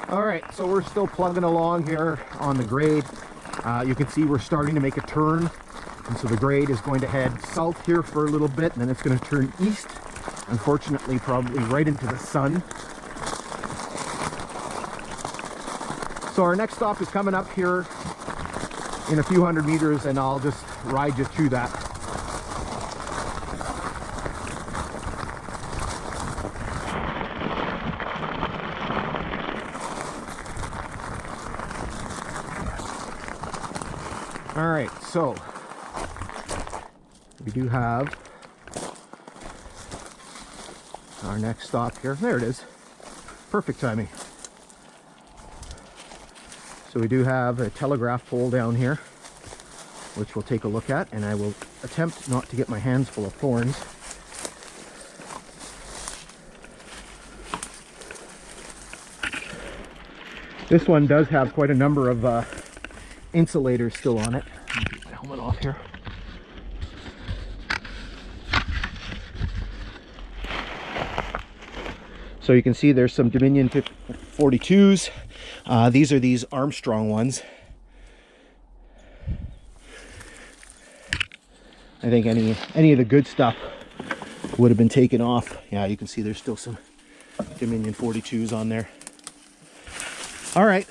All right, so we're still plugging along here on the grade. You can see we're starting to make a turn, and so the grade is going to head south here for a little bit, and then it's going to turn east, unfortunately probably right into the sun. So our next stop is coming up here in a few hundred meters, and I'll just ride you through that. All right, so we do have our next stop here. There it is. Perfect timing. So we do have a telegraph pole down here, which we'll take a look at, and I will attempt not to get my hands full of thorns. This one does have quite a number of insulators still on it. Let me get the helmet off here. So you can see there's some Dominion 42s. These are these Armstrong ones. I think any of the good stuff would have been taken off. Yeah, you can see there's still some Dominion 42s on there. All right,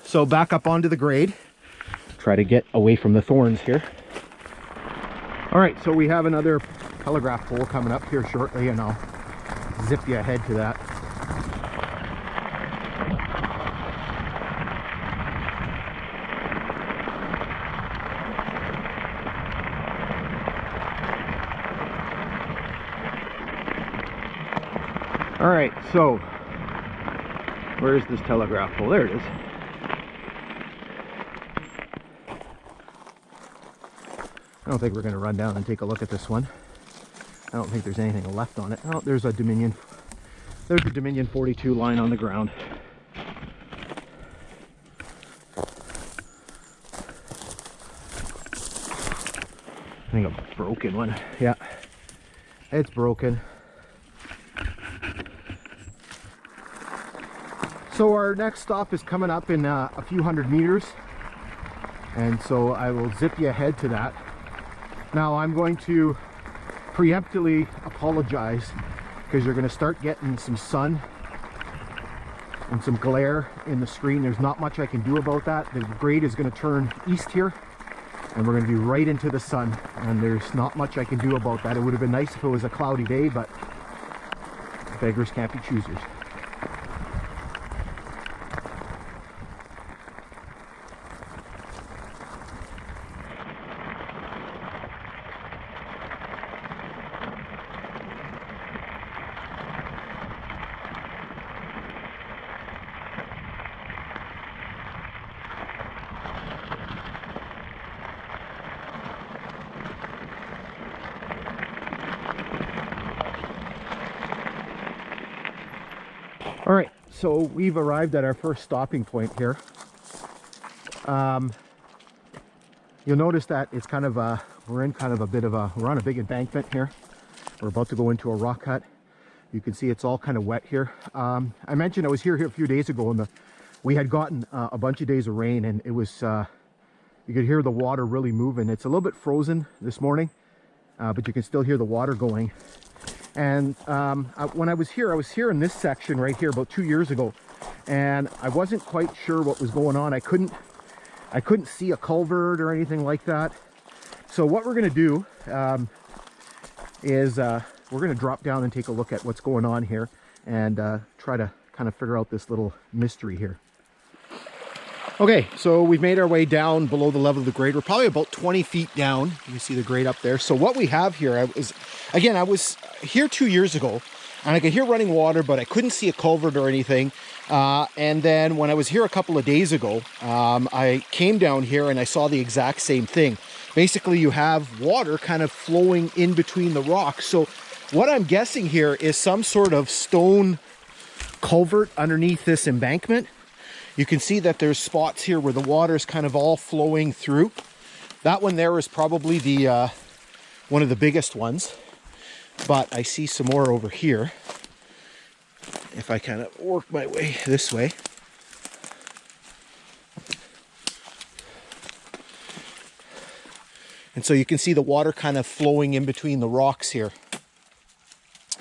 so back up onto the grade. Try to get away from the thorns here. All right, so we have another telegraph pole coming up here shortly, and I'll zip you ahead to that. All right, so where is this telegraph pole? There it is. I don't think we're going to run down and take a look at this one. I don't think there's anything left on it. Oh, there's a Dominion. There's a Dominion 42 line on the ground. I think a broken one. Yeah, it's broken. So our next stop is coming up in a few hundred meters, and so I will zip you ahead to that. Now I'm going to preemptively apologize because you're going to start getting some sun and some glare in the screen. There's not much I can do about that. The grade is going to turn east here, and we're going to be right into the sun, and there's not much I can do about that. It would have been nice if it was a cloudy day, but beggars can't be choosers. All right, so we've arrived at our first stopping point here. You'll notice that it's kind of we're on a big embankment here. We're about to go into a rock cut. You can see it's all kind of wet here. I mentioned I was here a few days ago, and we had gotten a bunch of days of rain, and it was you could hear the water really moving. It's a little bit frozen this morning, but you can still hear the water going. And when I was here in this section right here about 2 years ago, and I wasn't quite sure what was going on. I couldn't see a culvert or anything like that. So what we're going to do is we're going to drop down and take a look at what's going on here, and try to kind of figure out this little mystery here. Okay, so we've made our way down below the level of the grade. We're probably about 20 feet down. You can see the grade up there. So what we have here, I was here 2 years ago, and I could hear running water, but I couldn't see a culvert or anything. And then when I was here a couple of days ago, I came down here and I saw the exact same thing. Basically, you have water kind of flowing in between the rocks. So what I'm guessing here is some sort of stone culvert underneath this embankment. You can see that there's spots here where the water is kind of all flowing through. That one there is probably the one of the biggest ones, but I see some more over here. If I kind of work my way this way, And so you can see the water kind of flowing in between the rocks here.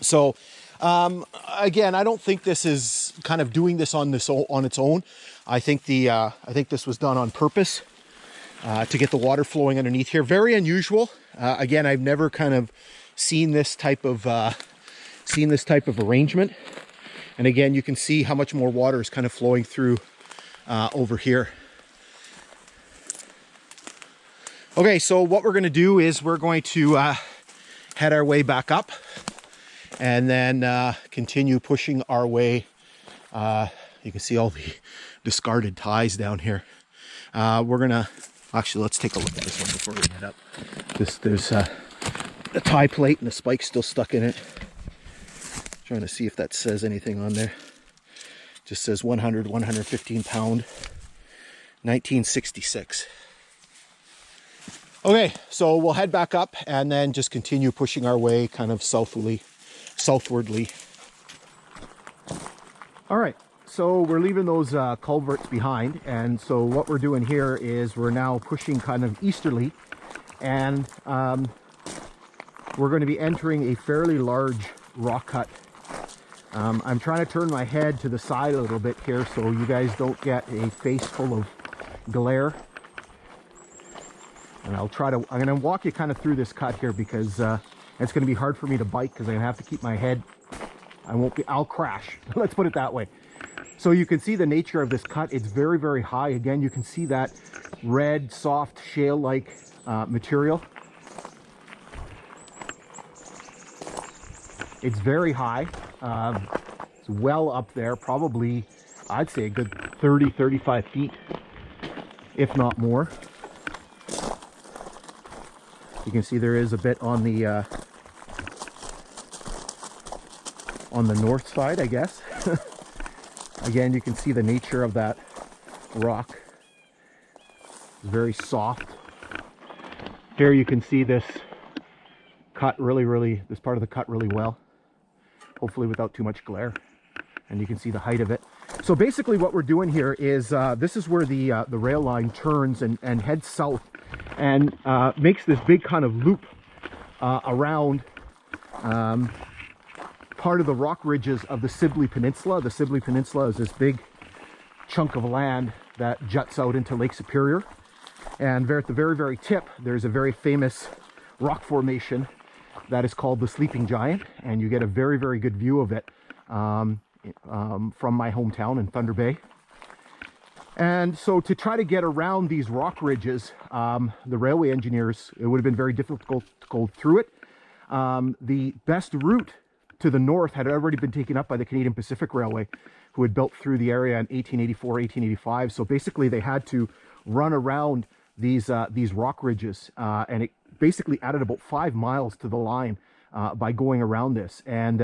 So again, I don't think this is kind of doing this on its own. I think this was done on purpose to get the water flowing underneath here. Very unusual. Again, I've never kind of seen this type of arrangement. And again, you can see how much more water is kind of flowing through over here. Okay, so what we're going to do is we're going to head our way back up and then continue pushing our way. You can see all the discarded ties down here. We're going to, actually, let's take a look at this one before we head up. There's a tie plate and the spike's still stuck in it. Trying to see if that says anything on there. Just says 115 pound, 1966. Okay, so we'll head back up and then just continue pushing our way kind of southwardly. All right, so we're leaving those culverts behind, and so what we're doing here is we're now pushing kind of easterly, and we're going to be entering a fairly large rock cut. I'm trying to turn my head to the side a little bit here so you guys don't get a face full of glare. And I'm going to walk you kind of through this cut here because it's going to be hard for me to bike because I'm going to have to keep my head. I'll crash. Let's put it that way. So you can see the nature of this cut. It's very, very high. Again, you can see that red, soft, shale-like material. It's very high. It's well up there, probably, I'd say a good 30, 35 feet, if not more. You can see there is a bit on the north side, I guess. Again, you can see the nature of that rock. It's very soft. Here you can see this cut this part of the cut really well. Hopefully without too much glare. And you can see the height of it. So basically what we're doing here is this is where the rail line turns and heads south and makes this big kind of loop around part of the rock ridges of the Sibley Peninsula. The Sibley Peninsula is this big chunk of land that juts out into Lake Superior. And at the very, very tip, there's a very famous rock formation that is called the Sleeping Giant. And you get a very, very good view of it from my hometown in Thunder Bay. And so to try to get around these rock ridges, the railway engineers, it would have been very difficult to go through it. The best route to the north had already been taken up by the Canadian Pacific Railway, who had built through the area in 1884, 1885. So basically they had to run around these rock ridges, and it basically added about 5 miles to the line by going around this. And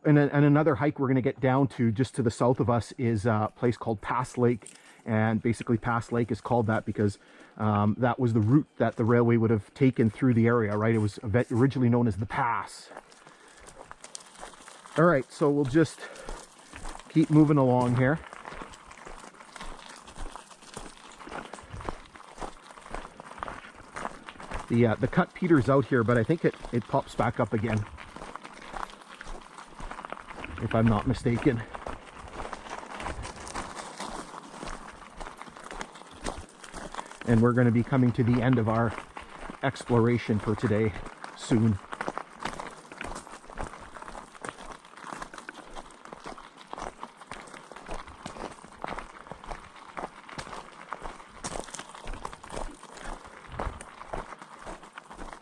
another hike we're going to get down to just to the south of us is a place called Pass Lake. And basically Pass Lake is called that because that was the route that the railway would have taken through the area, right? It was originally known as the Pass. All right, so we'll just keep moving along here. The cut peters out here, but I think it pops back up again, if I'm not mistaken. And we're going to be coming to the end of our exploration for today soon.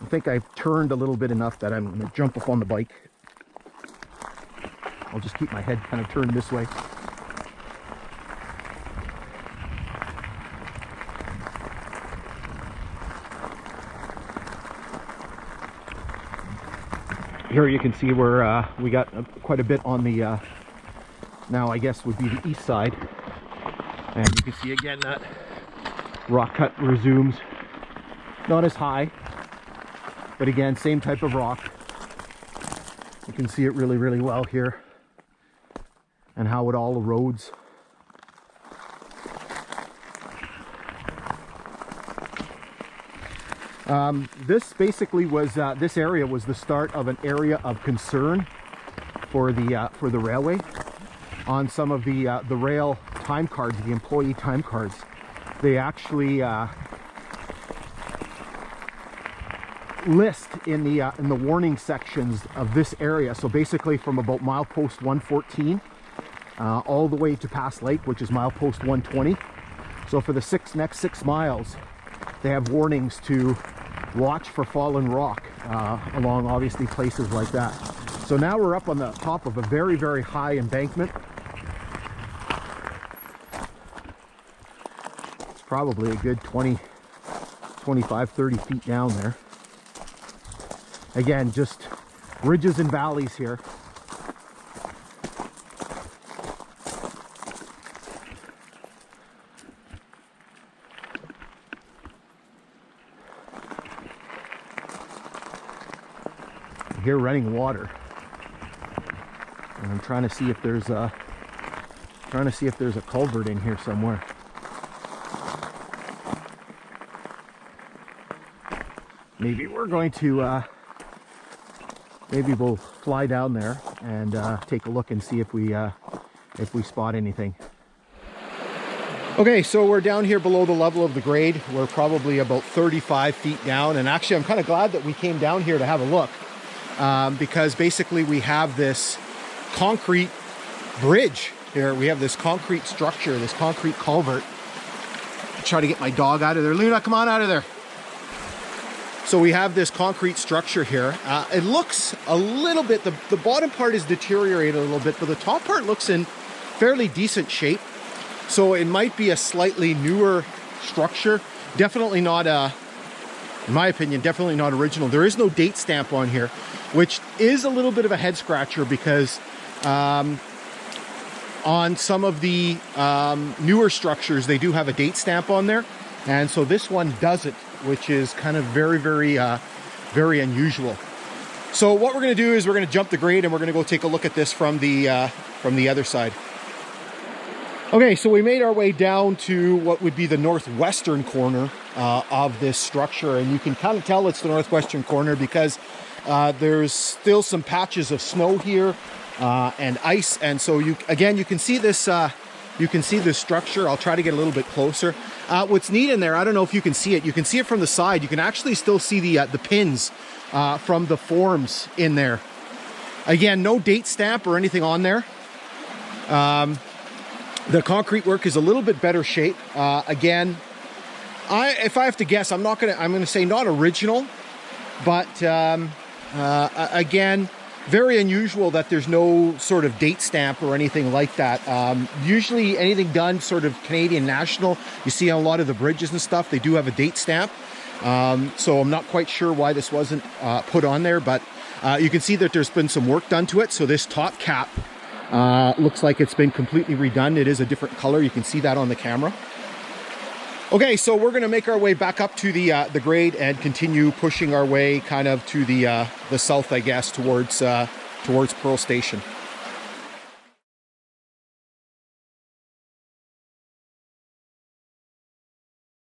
I think I've turned a little bit enough that I'm going to jump up on the bike. I'll just keep my head kind of turned this way. Here you can see where we got quite a bit on the, now I guess would be the east side. And you can see again that rock cut resumes. Not as high, but again, same type of rock. You can see it really, really well here and how it all erodes. This basically was, this area was the start of an area of concern for the railway. On some of the rail time cards, the employee time cards, they actually list in the warning sections of this area. So basically from about milepost 114 all the way to Pass Lake, which is milepost 120. So for the next 6 miles, they have warnings to watch for fallen rock along obviously places like that. So now we're up on the top of a very, very high embankment. It's probably a good 20, 25, 30 feet down there. Again, just ridges and valleys here. Here running water, and I'm trying to see if there's a culvert in here somewhere. Maybe we're going to maybe we'll fly down there and take a look and see if we spot anything. Okay, so we're down here below the level of the grade. We're probably about 35 feet down, and actually I'm kind of glad that we came down here to have a look. Because basically we have this concrete bridge here. We have this concrete structure, this concrete culvert. Try to get my dog out of there. Luna, come on out of there. So we have this concrete structure here. It looks a little bit, the bottom part is deteriorated a little bit, but the top part looks in fairly decent shape. So it might be a slightly newer structure. Definitely not in my opinion, definitely not original. There is no date stamp on here, which is a little bit of a head scratcher because on some of the newer structures, they do have a date stamp on there. And so this one doesn't, which is kind of very, very, very unusual. So what we're going to do is we're going to jump the grade and we're going to go take a look at this from the other side. Okay, so we made our way down to what would be the northwestern corner of this structure, and you can kind of tell it's the northwestern corner because there's still some patches of snow here and ice, and so you can see this. You can see this structure. I'll try to get a little bit closer. What's neat in there, I don't know if you can see it. You can see it from the side. You can actually still see the pins from the forms in there. Again, no date stamp or anything on there. The concrete work is a little bit better shape. Again, if I have to guess, I'm gonna say not original, but again, very unusual that there's no sort of date stamp or anything like that. Usually anything done sort of Canadian national, you see on a lot of the bridges and stuff, they do have a date stamp. So I'm not quite sure why this wasn't put on there, but you can see that there's been some work done to it. So this top cap looks like it's been completely redone. It is a different color. You can see that on the camera. Okay, so we're going to make our way back up to the grade and continue pushing our way kind of to the south, I guess, towards Pearl Station.